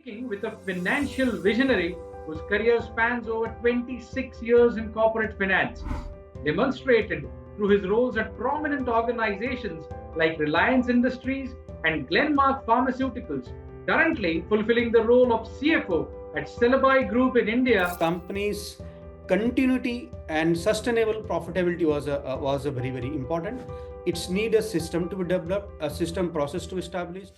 Speaking with a financial visionary whose career spans over 26 years in corporate finance, demonstrated through his roles at prominent organizations like Reliance Industries and Glenmark Pharmaceuticals, currently fulfilling the role of CFO at Celebi Group in India. Companies' continuity and sustainable profitability was a very important. It's need a system to be developed, a system process to establish.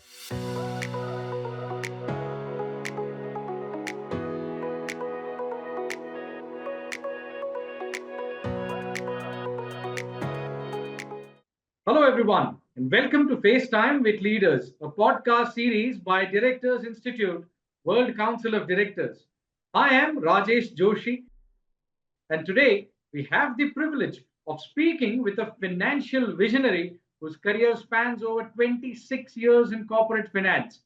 Hello, everyone, and welcome to FaceTime with Leaders, a podcast series by Directors Institute, World Council of Directors. I am Rajesh Joshi, and today we have the privilege of speaking with a financial visionary whose career spans over 26 years in corporate finance.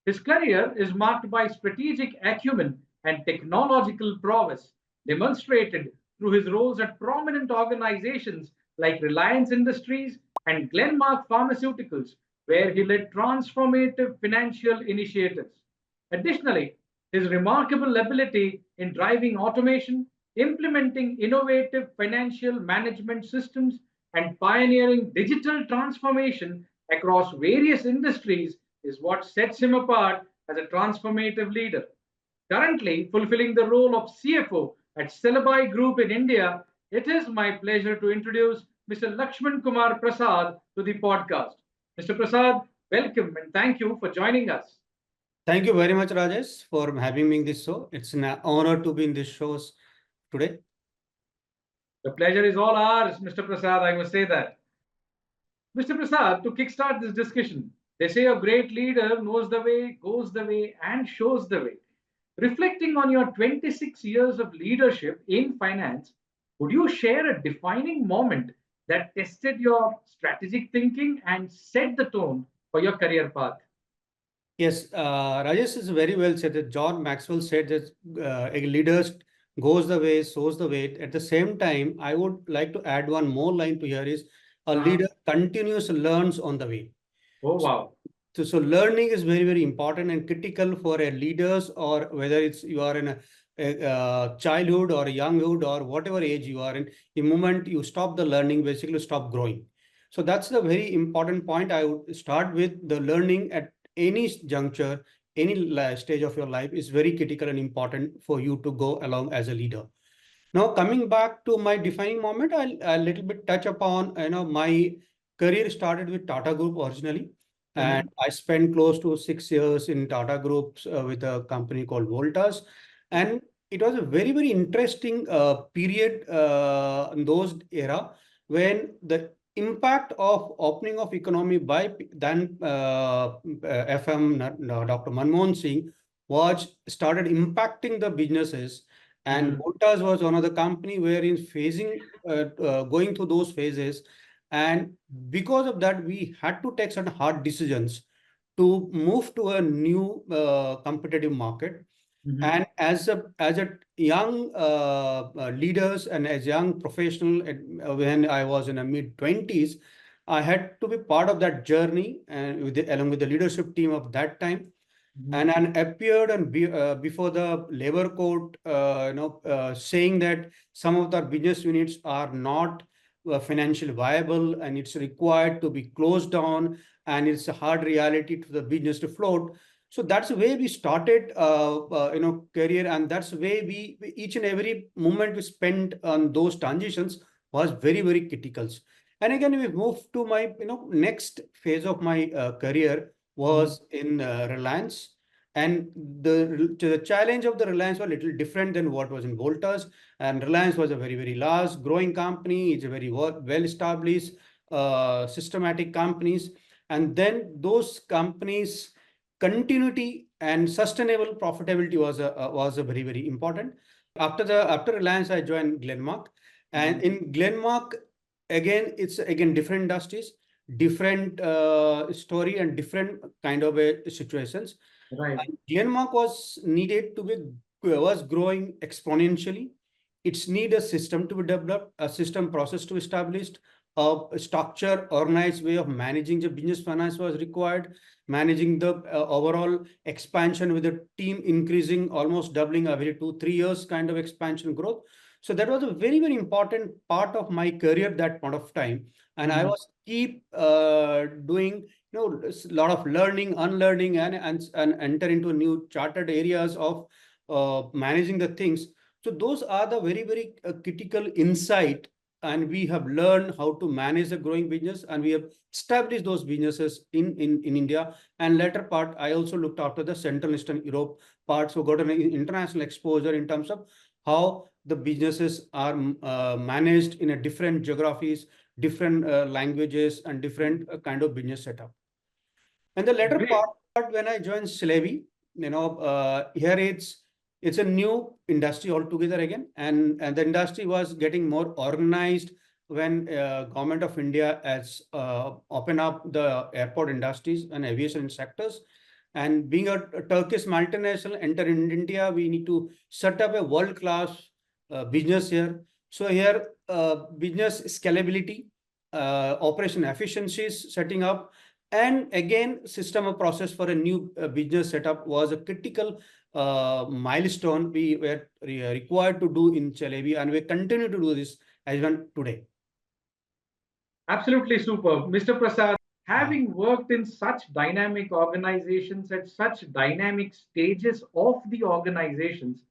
His career is marked by strategic acumen and technological prowess, demonstrated through his roles at prominent organizations like Reliance Industries and Glenmark Pharmaceuticals, where he led transformative financial initiatives. Additionally, his remarkable ability in driving automation, implementing innovative financial management systems, and pioneering digital transformation across various industries is what sets him apart as a transformative leader. Currently fulfilling the role of CFO at Celebi Group in India, it is my pleasure to introduce Mr. Laxman Kumar Prasad to the podcast. Mr. Prasad, welcome and thank you for joining us. Thank you very much, Rajesh, for having me in this show. It's an honor to be in this shows today. The pleasure is all ours, Mr. Prasad, I must say that. Mr. Prasad, to kickstart this discussion, they say a great leader knows the way, goes the way, and shows the way. Reflecting on your 26 years of leadership in finance, would you share a defining moment that tested your strategic thinking and set the tone for your career path? Yes, Rajesh is very well said that John Maxwell said that a leader goes the way, shows the way. At the same time, I would like to add one more line to here is a leader continues learns on the way. Oh, wow. So learning is very important and critical for a leaders, or whether it's you are in a childhood or a younghood or whatever age you are in. The moment you stop the learning, basically stop growing. So that's the very important point. I would start with the learning at any juncture, any stage of your life is very critical and important for you to go along as a leader. Now, coming back to my defining moment, I'll a little bit touch upon, my career started with Tata Group originally. And I spent close to 6 years in Tata Groups with a company called Voltas. And it was a very interesting period in those era when the impact of opening of economy by then FM Dr. Manmohan Singh was started impacting the businesses. And Voltas was one of the company wherein going through those phases. And because of that, we had to take certain hard decisions to move to a new competitive market. And as a young leaders and as young professional, when I was in a mid-20s, I had to be part of that journey and along with the leadership team of that time. And appeared and before the labor court, saying that some of the business units are not financially viable and it's required to be closed down, and it's a hard reality to the business to float. So that's the way we started, career, and that's the way we each and every moment we spent on those transitions was very critical. And again, we moved to my next phase of my career was in Reliance. And the challenge of the Reliance was a little different than what was in Voltas. And Reliance was a very large growing company. It's a very well established, systematic companies. And then those companies' continuity and sustainable profitability was a very important. After Reliance, I joined Glenmark. And in Glenmark, again, it's again different industries, different story, and different kind of situations. Right. Glenmark was growing exponentially. It's need a system to be developed, a system process to be established, a structure, organized way of managing the business finance was required, managing the overall expansion with the team increasing, almost doubling every 2 3 years kind of expansion growth. So that was a very, very important part of my career that point of time. And I was keep doing, a lot of learning, unlearning, and enter into new chartered areas of managing the things. So those are the very, very critical insight, and we have learned how to manage a growing business, and we have established those businesses in India. And later part, I also looked after the Central Eastern Europe part, so got an international exposure in terms of how the businesses are managed in a different geographies, different languages, and different kind of business setup. And the later Great. part, when I joined Celebi, here it's a new industry altogether again, and the industry was getting more organized when government of India has opened up the airport industries and aviation sectors. And being a Turkish multinational enter in India, we need to set up a world-class business here. So here, business scalability, operation efficiencies setting up, and again, system of process for a new business setup was a critical milestone we were required to do in Celebi, and we continue to do this as well today. Absolutely superb. Mr. Prasad, Yeah. having worked in such dynamic organizations at such dynamic stages of the organizations,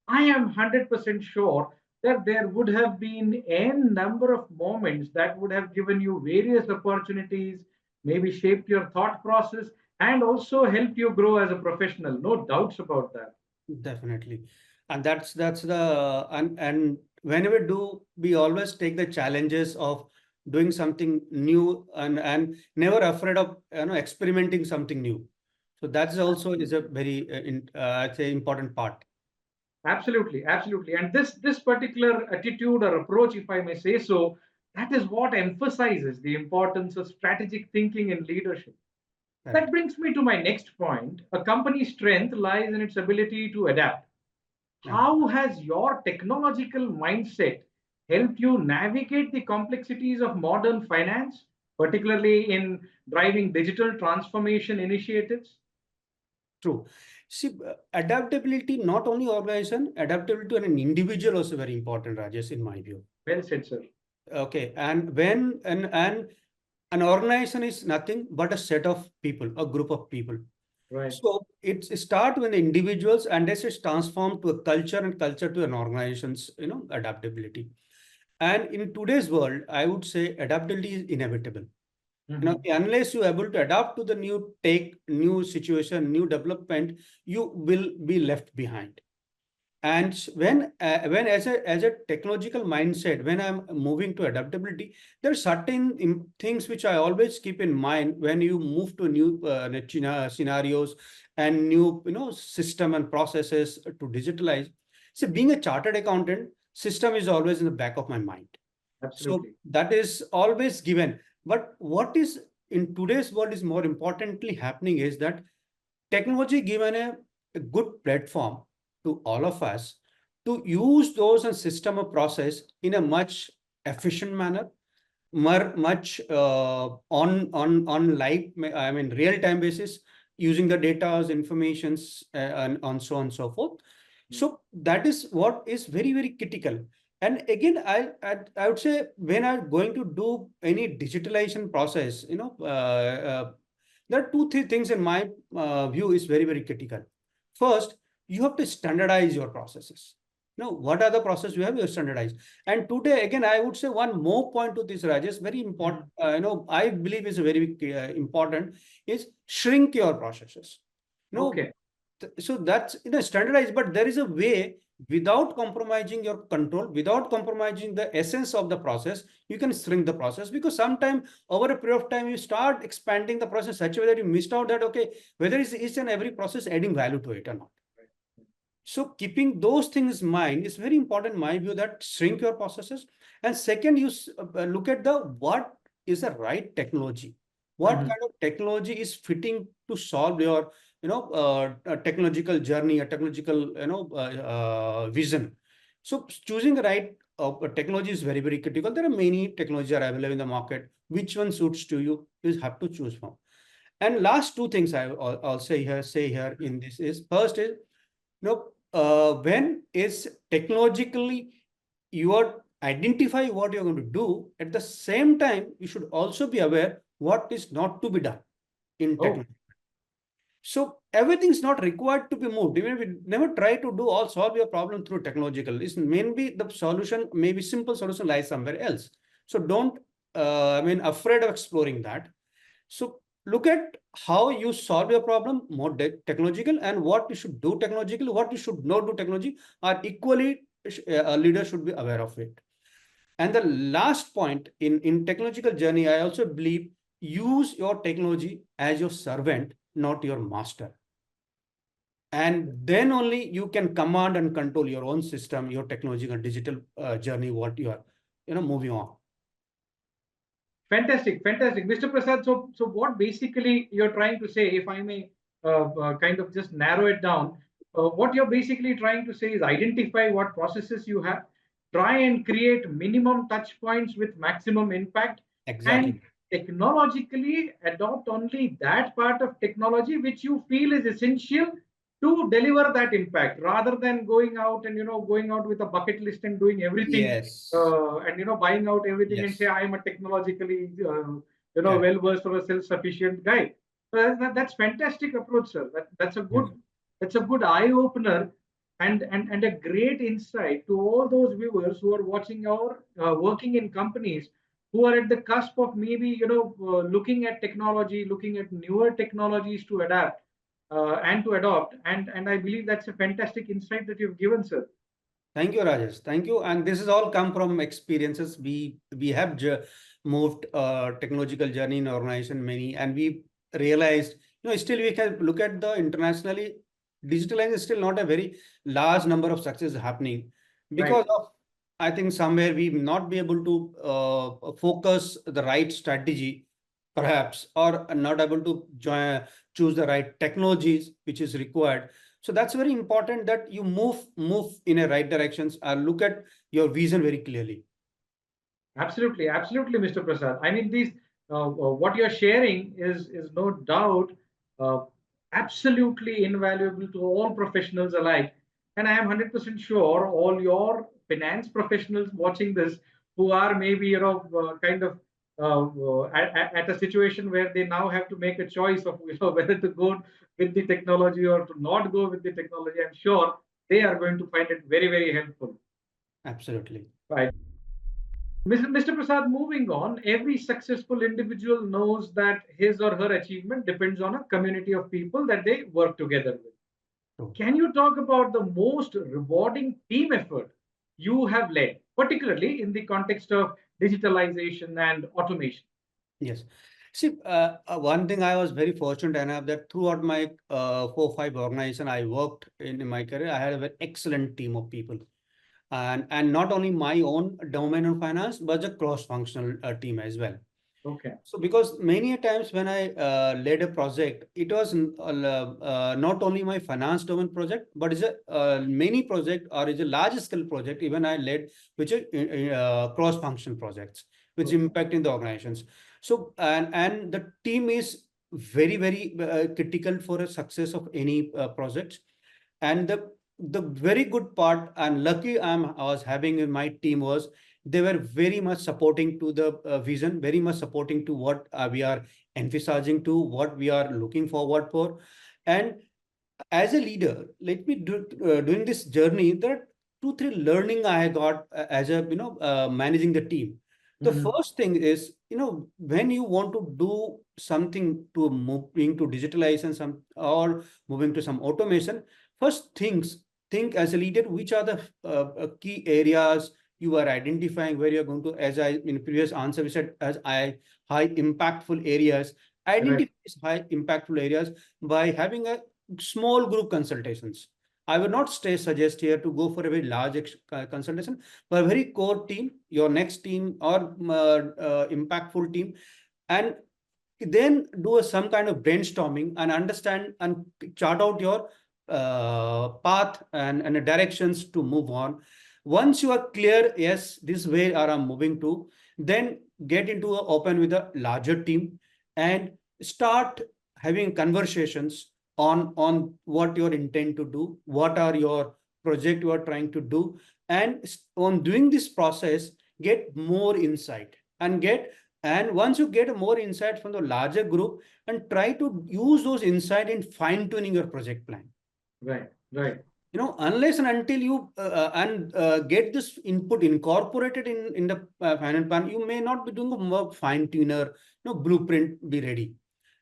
I am 100% sure that there would have been n number of moments that would have given you various opportunities, maybe shaped your thought process, and also helped you grow as a professional. No doubts about that. Definitely. And that's the and whenever do we always take the challenges of doing something new, and never afraid of experimenting something new. So that's also is a very I'd say important part. Absolutely, absolutely. And this particular attitude or approach, if I may say so, that is what emphasizes the importance of strategic thinking in leadership. That Correct. brings me to my next point. A company's strength lies in its ability to adapt. Yeah. How has your technological mindset helped you navigate the complexities of modern finance, particularly in driving digital transformation initiatives? True. See, adaptability, not only organization, adaptability on an individual also very important, Rajesh, in my view. Well said, sir. Okay. And when and an organization is nothing but a set of people, a group of people. Right. So it start with the individuals, and this is transformed to a culture, and culture to an organization's, adaptability. And in today's world, I would say adaptability is inevitable. Mhm. Unless you're able to adapt to the new take, new situation, new development, you will be left behind. And when as a technological mindset, when I'm moving to adaptability, there are certain things which I always keep in mind when you move to new scenarios and new system and processes to digitalize. So being a chartered accountant, system is always in the back of my mind. So Absolutely. that is always given. But what is in today's world is more importantly happening is that technology given a good platform to all of us to use those and system of process in a much efficient manner, much on live, I mean real time basis, using the data's informations and on so on and so forth. So that is what is very, very critical. And again, I would say when I'm going to do any digitalization process, there are two, three things in my view is very, very critical. First, you have to standardize your processes. What are the processes you have? You standardize. And today, again, I would say one more point to this, Rajesh, very important. Mhm. I believe is very important is shrink your processes. No, Okay. so that's standardized, but there is a way without compromising your control, without compromising the essence of the process, you can shrink the process, because sometimes over a period of time you start expanding the process such a way that you missed out that okay, whether is each and every process adding value to it or not. So keeping those things in mind is very important in my view, that shrink your processes. And second, you look at the what is the right technology. What Mhm. kind of technology is fitting to solve your technological journey, a technological vision. So choosing the right technology is very, very critical. There are many technologies are available in the market. Which one suits to you? You have to choose from. And last two things I'll say here in this is first is, when is technologically you are identify what you're going to do, at the same time you should also be aware what is not to be done in Oh, technology. So everything's not required to be moved. Even we never try to do all solve your problem through technological. It's maybe the solution, maybe simple solution lies somewhere else. So don't afraid of exploring that. So look at how you solve your problem more technological, and what you should do technologically, what you should not do technology are equally, a leader should be aware of it. And the last point in technological journey, I also believe use your technology as your servant, not your master. And then only you can command and control your own system, your technological digital journey, what you are, moving on. fantastic, fantastic, Mr. Prasad. So what basically you're trying to say, if I may kind of just narrow it down, what you're basically trying to say is identify what processes you have, try and create minimum touch points with maximum impact, and Exactly. technologically adopt only that part of technology which you feel is essential to deliver that impact, rather than going out and going out with a bucket list and doing everything, Yes. and buying out everything and say Yes. I am a technologically Correct. well versed or a self sufficient guy. So that's fantastic approach, sir. Yes. That's a good eye opener, and a great insight to all those viewers who are watching our working in companies, who are at the cusp of maybe looking at technology, looking at newer technologies to adapt and to adopt. And I believe that's a fantastic insight that you've given, sir. Thank you, Rajesh. Thank you. And this has all come from experiences. We have moved technological journey in organization many, and we realized, still we can look at the internationally, digitalization is still not a very large number of success happening because Right. of, I think somewhere we may not be able to focus the right strategy, perhaps, or not able to choose the right technologies which is required. So that's very important that you move in a right directions and look at your vision very clearly. Absolutely, absolutely, Mr. Prasad. I mean, these what you're sharing is no doubt uh, absolutely invaluable to all professionals alike. And I am 100% sure all your finance professionals watching this, who are maybe kind of at a situation where they now have to make a choice of whether to go with the technology or to not go with the technology. I'm sure they are going to find it very, very helpful. Absolutely. Right. Mr. Prasad, moving on, every successful individual knows that his or her achievement depends on a community of people that they work together with. True. Can you talk about the most rewarding team effort you have led, particularly in the context of digitalization and automation? Yes. See, one thing I was very fortunate enough that throughout my 4 5 organization I worked in my career, I had a very excellent team of people, and not only my own domain of finance, but the cross-functional team as well. Okay. So because many a times when I led a project, it was not only my finance domain project, but it's a many project or is a large scale project. Even I led which are cross functional projects which Okay. impact in the organizations. So and the team is very critical for a success of any project. And the very good part and lucky I was having in my team was they were very much supporting to the vision, very much supporting to what we are emphasizing to, what we are looking forward for. And as a leader, let me do during this journey, there are 2 3 learning I got as a managing the team. The Mhm. first thing is, when you want to do something to moving to digitalization some or moving to some automation, first things think as a leader which are the key areas you are identifying where you're going to, as I in previous answer we said as I high impactful areas, Right. identify these high impactful areas by having a small group consultations. I would not stay suggest here to go for a very large consultation, but a very core team, your next team or impactful team, and then do some kind of brainstorming and understand and chart out your path and directions to move on. Once you are clear, yes, this way are I'm moving to, then get into a open with a larger team and start having conversations on what you intend to do, what are your project you are trying to do, and on doing this process, get more insight and once you get more insight from the larger group and try to use those insight in fine tuning your project plan. Right, right. Unless and until you get this input incorporated in the finance plan, you may not be doing a more fine tuner, blueprint be ready.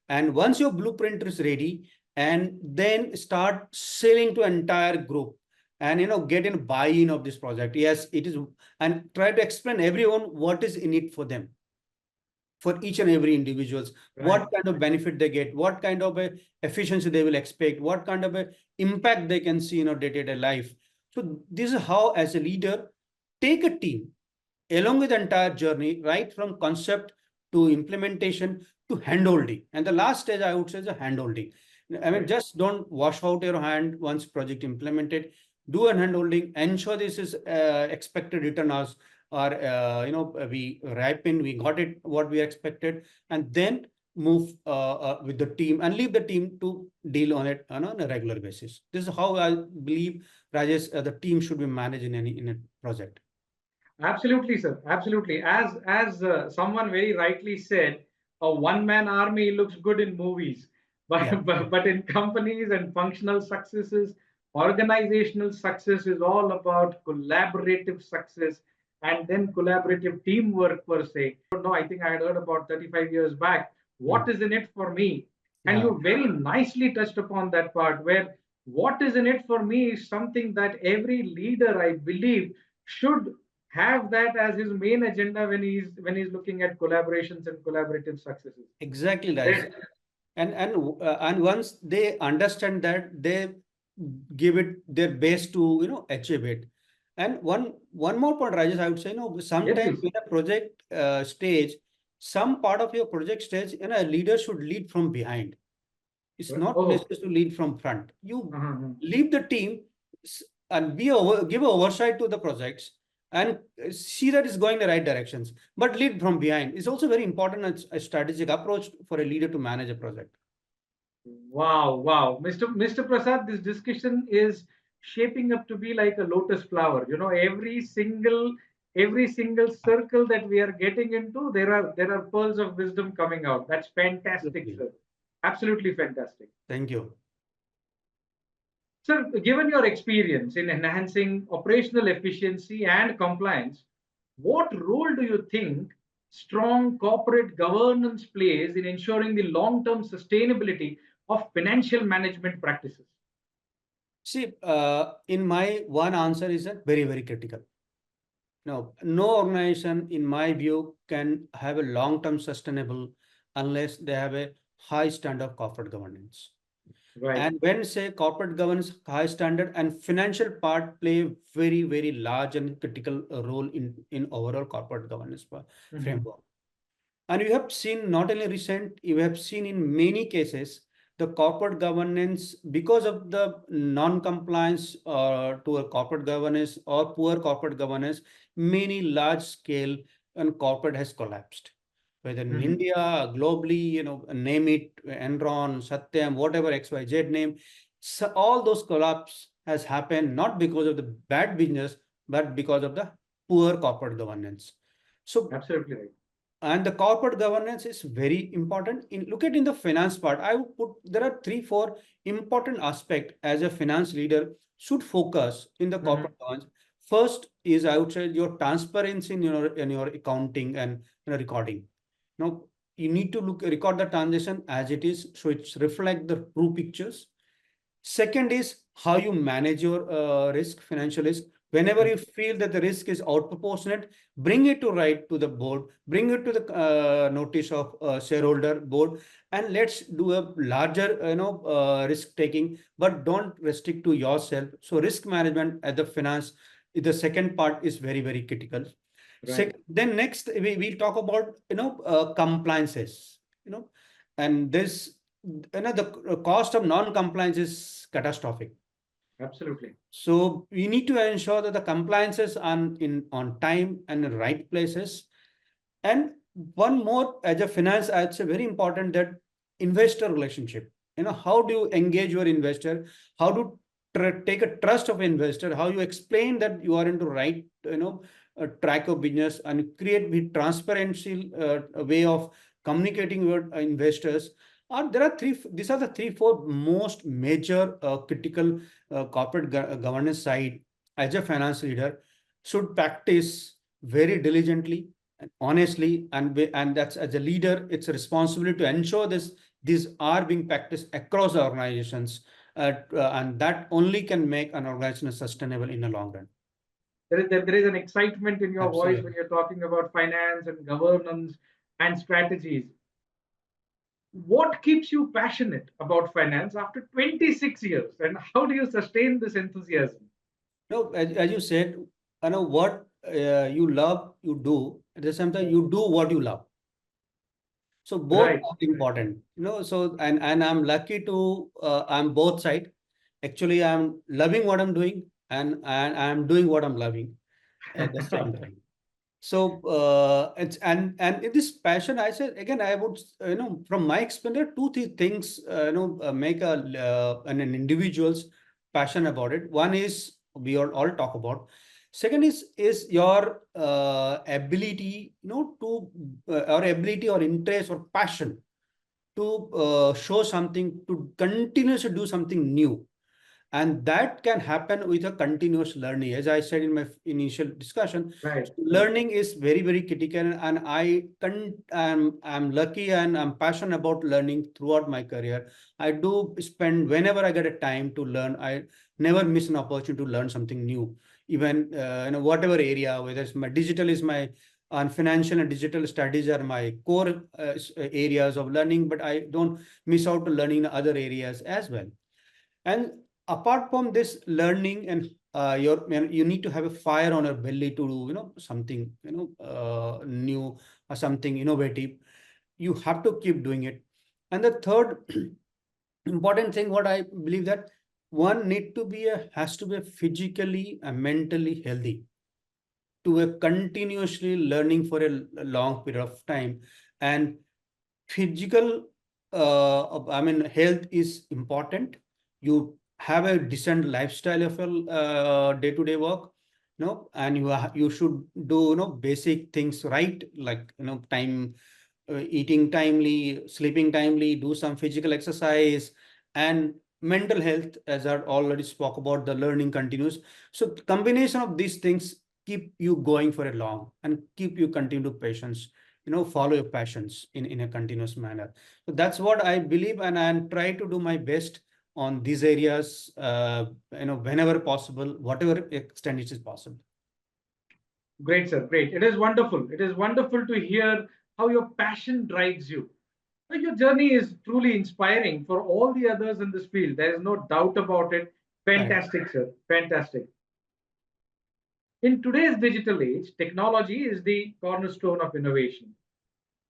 And once your blueprint is ready, and then start selling to entire group and get in buy-in of this project. Yes, it is, and try to explain everyone what is in it for them, for each and every individuals, what kind of benefit they get, what kind of a efficiency they will expect, what kind of a impact they can see in a day-to-day life. So this is how, as a leader, take a team along with the entire journey, right from concept to implementation to handholding. And the last stage, I would say, is a handholding. I mean, just don't wash out your hand once project implemented. Do a handholding, ensure this is expected return as or we ripen, we got it what we expected, and then move with the team and leave the team to deal on it on a regular basis. This is how I believe, Rajesh, the team should be managed in a project. Absolutely, sir. Absolutely. As someone very rightly said, a one-man army looks good in movies, but, Yeah. but in companies and functional successes, organizational success is all about collaborative success and then collaborative teamwork per se. No, I think I had heard about 35 years back. What is in it for me? And Yeah. you very nicely touched upon that part where what is in it for me is something that every leader, I believe, should have that as his main agenda when he's looking at collaborations and collaborative successes. Exactly, Right. guys. And once they understand that, they give it their best to achieve it. And one more point, Rajesh, I would say, Yes, sometimes please. in a project stage, some part of your project stage, a leader should lead from behind. It's not Oh. necessary to lead from front. You Uh-huh. lead the team and give oversight to the projects and see that it's going the right directions. But lead from behind is also very important as a strategic approach for a leader to manage a project. Wow, wow. Mr. Prasad, this discussion is shaping up to be like a lotus flower. Every single circle that we are getting into, there are pearls of wisdom coming out. That's fantastic, Absolutely. sir. Absolutely fantastic. Thank you. Sir, given your experience in enhancing operational efficiency and compliance, what role do you think strong corporate governance plays in ensuring the long term sustainability of financial management practices? See, in my one answer is that very, very critical. No organization, in my view, can have a long-term sustainable unless they have a high standard of corporate governance. Right. And when say corporate governance, high standard and financial part play very, very large and critical role in overall corporate governance Mhm. framework. And you have seen not only recent, you have seen in many cases the corporate governance because of the non-compliance to a corporate governance or poor corporate governance, many large scale and corporate has collapsed. Whether in Mhm. India, globally, name it, Enron, Satyam, whatever XYZ name, so all those collapse has happened not because of the bad business, but because of the poor corporate governance. So Absolutely right. and the corporate governance is very important. Look at in the finance part, I would put there are 3 4 important aspects as a finance leader should focus in the Mhm. corporate governance. First is, I would say, your transparency in your accounting and recording. Now you need to record the transaction as it is, so it's reflect the true pictures. Second is how you manage your risk, financial risk. Whenever Mhm. you feel that the risk is outproportionate, bring it to right to the board, bring it to the notice of shareholder board, and let's do a larger, risk taking, but don't restrict to yourself. So risk management at the finance, the second part is very, very critical. Right. Then next we'll talk about compliances, and this the cost of non-compliance is catastrophic. Absolutely. So we need to ensure that the compliances on time and in right places. And one more, as a finance, I'd say very important, that investor relationship. How do you engage your investor? How to take a trust of investor? How you explain that you are into right, track of business, and create with transparency a way of communicating with investors. There are three. These are the three, four most major critical corporate governance side as a finance leader should practice very diligently and honestly, and that's, as a leader, it's a responsibility to ensure these are being practiced across the organizations, and that only can make an organization sustainable in the long run. There is an excitement in your voice when Absolutely. you're talking about finance and governance and strategies. What keeps you passionate about finance after 26 years, and how do you sustain this enthusiasm? No, as you said, I know what you love, you do. At the same time, you do what you love. So both Right. are important, So and I'm lucky to I'm both side. Actually, I'm loving what I'm doing, and I'm doing what I'm loving at the same time. So it's and in this passion, I said again, I would from my experience, two three things make an individual's passion about it. One is we all talk about. Second is your ability, to or ability or interest or passion to show something, to continuously do something new, and that can happen with a continuous learning. As I said in my initial discussion, Right. learning is very very critical, and I'm lucky and I'm passionate about learning throughout my career. I do spend whenever I get a time to learn. I never miss an opportunity to learn something new, even whatever area, whether it's my digital is my and financial and digital studies are my core areas of learning, but I don't miss out to learning in other areas as well. And apart from this learning, and you need to have a fire on your belly to do something new or something innovative. You have to keep doing it. And the third important thing, what I believe, that one need to be a has to be physically and mentally healthy to a continuously learning for a long period of time. And physical health is important. You have a decent lifestyle of your day-to-day work, and you should do basic things right, like time, eating timely, sleeping timely, do some physical exercise, and mental health, as I already spoke about, the learning continues. So combination of these things keep you going for a long and keep you continue to patience, follow your passions in a continuous manner. So that's what I believe, and I try to do my best on these areas, whenever possible, whatever extent it is possible. Great, sir. Great. It is wonderful. It is wonderful to hear how your passion drives you. Your journey is truly inspiring for all the others in this field. There is no doubt about it. Correct. Fantastic, sir. Fantastic. In today's digital age, technology is the cornerstone of innovation.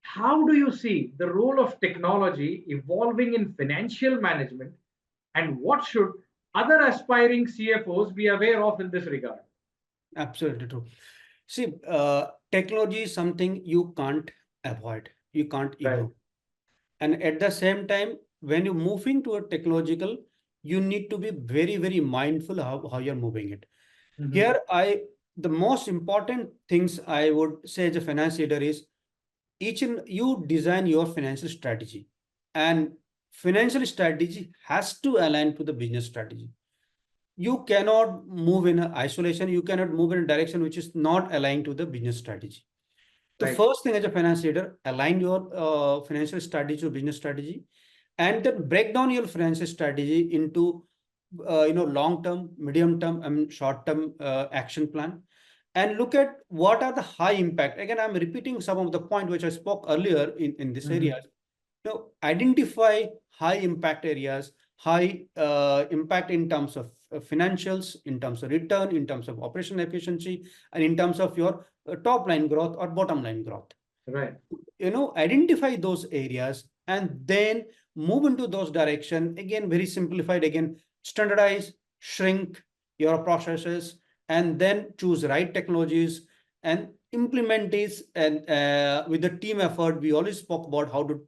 How do you see the role of technology evolving in financial management, and what should other aspiring CFOs be aware of in this regard? Absolutely true. See, technology is something you can't avoid, you can't Right. ignore. And at the same time, when you're moving to a technological, you need to be very, very mindful how you're moving it. Mhm. Here, the most important things I would say as a finance leader is each and you design your financial strategy, and financial strategy has to align to the business strategy. You cannot move in isolation. You cannot move in a direction which is not aligned to the business strategy. The Right. first thing as a finance leader, align your financial strategy to business strategy, and then break down your financial strategy into long term, medium term, and short term action plan, and look at what are the high impact. Again, I'm repeating some of the point which I spoke earlier in this area. Mhm. Identify high impact areas, high impact in terms of financials, in terms of return, in terms of operational efficiency, and in terms of your top line growth or bottom line growth. Right. Identify those areas and then move into those direction. Again, very simplified. Again, standardize, shrink your processes, and then choose right technologies and implement this. And with the team effort, we always spoke about how to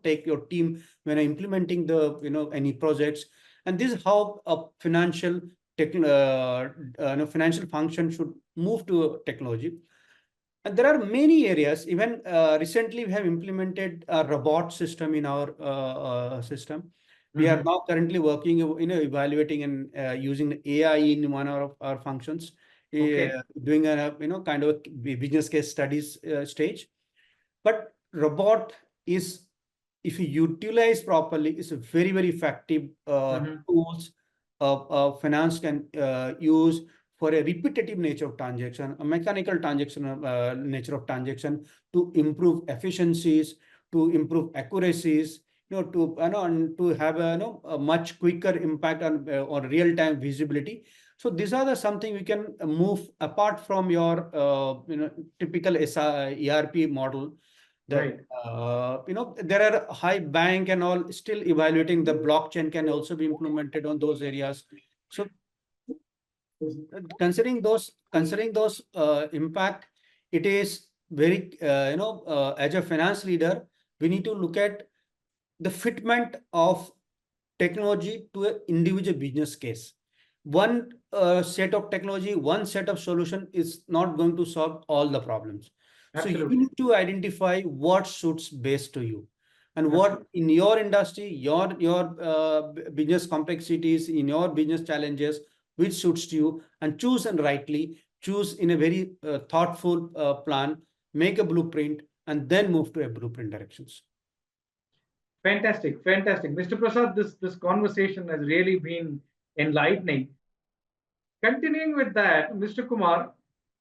take your team when implementing the any projects. And this is how a financial function should move to technology. And there are many areas. Even recently, we have implemented a robot system in our system. We are Mm-hmm. now currently working, evaluating and using AI in one of our functions, Okay. doing a kind of business case studies stage. But robot is, if you utilize properly, is a very, very effective Mm-hmm. tools finance can use for a repetitive nature of transaction, a mechanical transaction nature of transaction, to improve efficiencies, to improve accuracies, and to have a, a much quicker impact on real time visibility. So these are the something we can move apart from your typical ERP model. That Right. there are high bank and all still evaluating the blockchain can also be implemented on those areas. So considering those impact, it is very as a finance leader, we need to look at the fitment of technology to an individual business case. One set of technology, one set of solution is not going to solve all the problems. So you Absolutely. need to identify what suits best to you, and what Absolutely. in your industry, your business complexities, in your business challenges, which suits to you, and choose and rightly choose in a very thoughtful plan, make a blueprint, and then move to a blueprint directions. Fantastic. Fantastic. Mr. Prasad, this conversation has really been enlightening. Continuing with that, Mr. Kumar,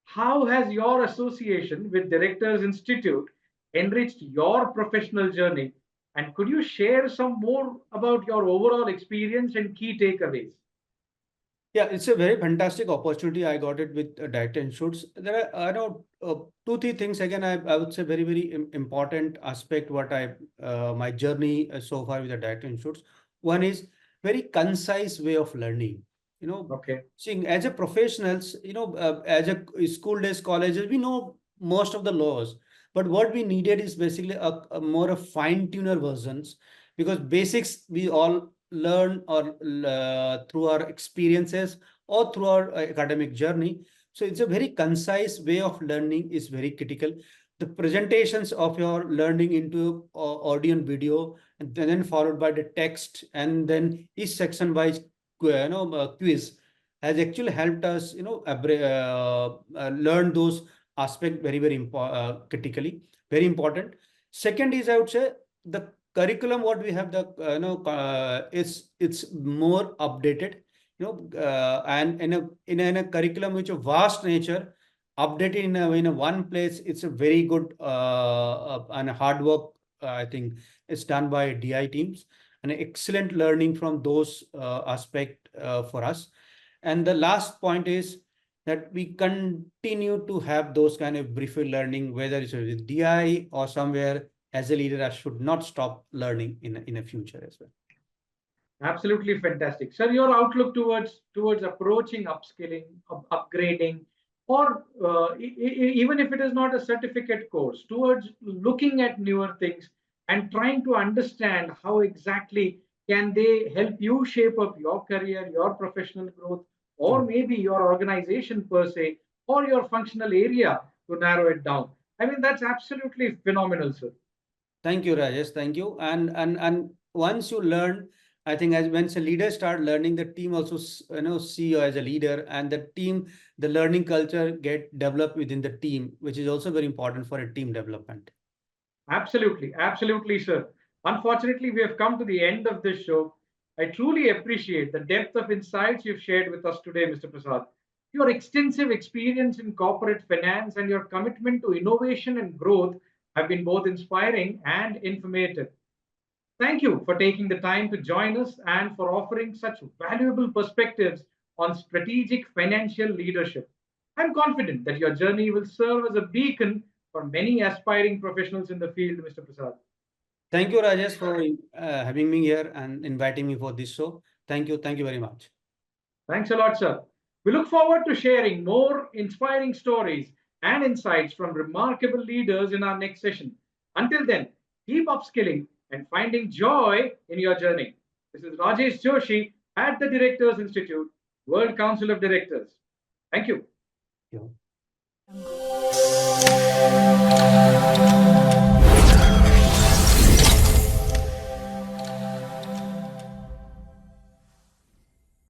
how has your association with Directors Institute enriched your professional journey? And could you share some more about your overall experience and key takeaways? Yeah, it's a very fantastic opportunity. I got it with data insurance. There are, I know, two, three things. Again, I would say very, very important aspect what my journey so far with the data insurance. One is very concise way of learning. Okay, Seeing as a professionals, as a school days, colleges, we know most of the laws, but what we needed is basically a more of fine tuner versions, because basics we all learn or through our experiences or through our academic journey. So it's a very concise way of learning is very critical. The presentations of your learning into audio and video, and then followed by the text, and then each section wise quiz has actually helped us learn those aspects very, very critically, very important. Second is, I would say, the curriculum what we have, the it's more updated, and in a curriculum which of vast nature, updated in a one place. It's a very good and hard work, I think it's done by DI teams, and excellent learning from those aspect for us. And the last point is that we continue to have those kind of brief learning, whether it's with DI or somewhere. As a leader, I should not stop learning in a future as well. absolutely fantastic, sir. Your outlook towards approaching upskilling, upgrading, or even if it is not a certificate course, towards looking at newer things and trying to understand how exactly can they help you shape up your career, your professional growth, or True. maybe your organization per se, or your functional area to narrow it down. I mean, that's absolutely phenomenal, sir. Thank you, Rajesh. Thank you. And once you learn, I think as once a leader start learning, the team also see you as a leader, and the team, the learning culture get developed within the team, which is also very important for a team development. Absolutely, absolutely, sir. Unfortunately, we have come to the end of this show. I truly appreciate the depth of insights you've shared with us today, Mr. Prasad. Your extensive experience in corporate finance and your commitment to innovation and growth have been both inspiring and informative. Thank you for taking the time to join us and for offering such valuable perspectives on strategic financial leadership. I'm confident that your journey will serve as a beacon for many aspiring professionals in the field, Mr. Prasad. Thank you, Rajesh, for having me here and inviting me for this show. Thank you. Thank you very much. Thanks a lot, sir. We look forward to sharing more inspiring stories and insights from remarkable leaders in our next session. Until then, keep upskilling and finding joy in your journey. This is Rajesh Joshi at the Directors Institute, World Council of Directors. Thank you. Yeah.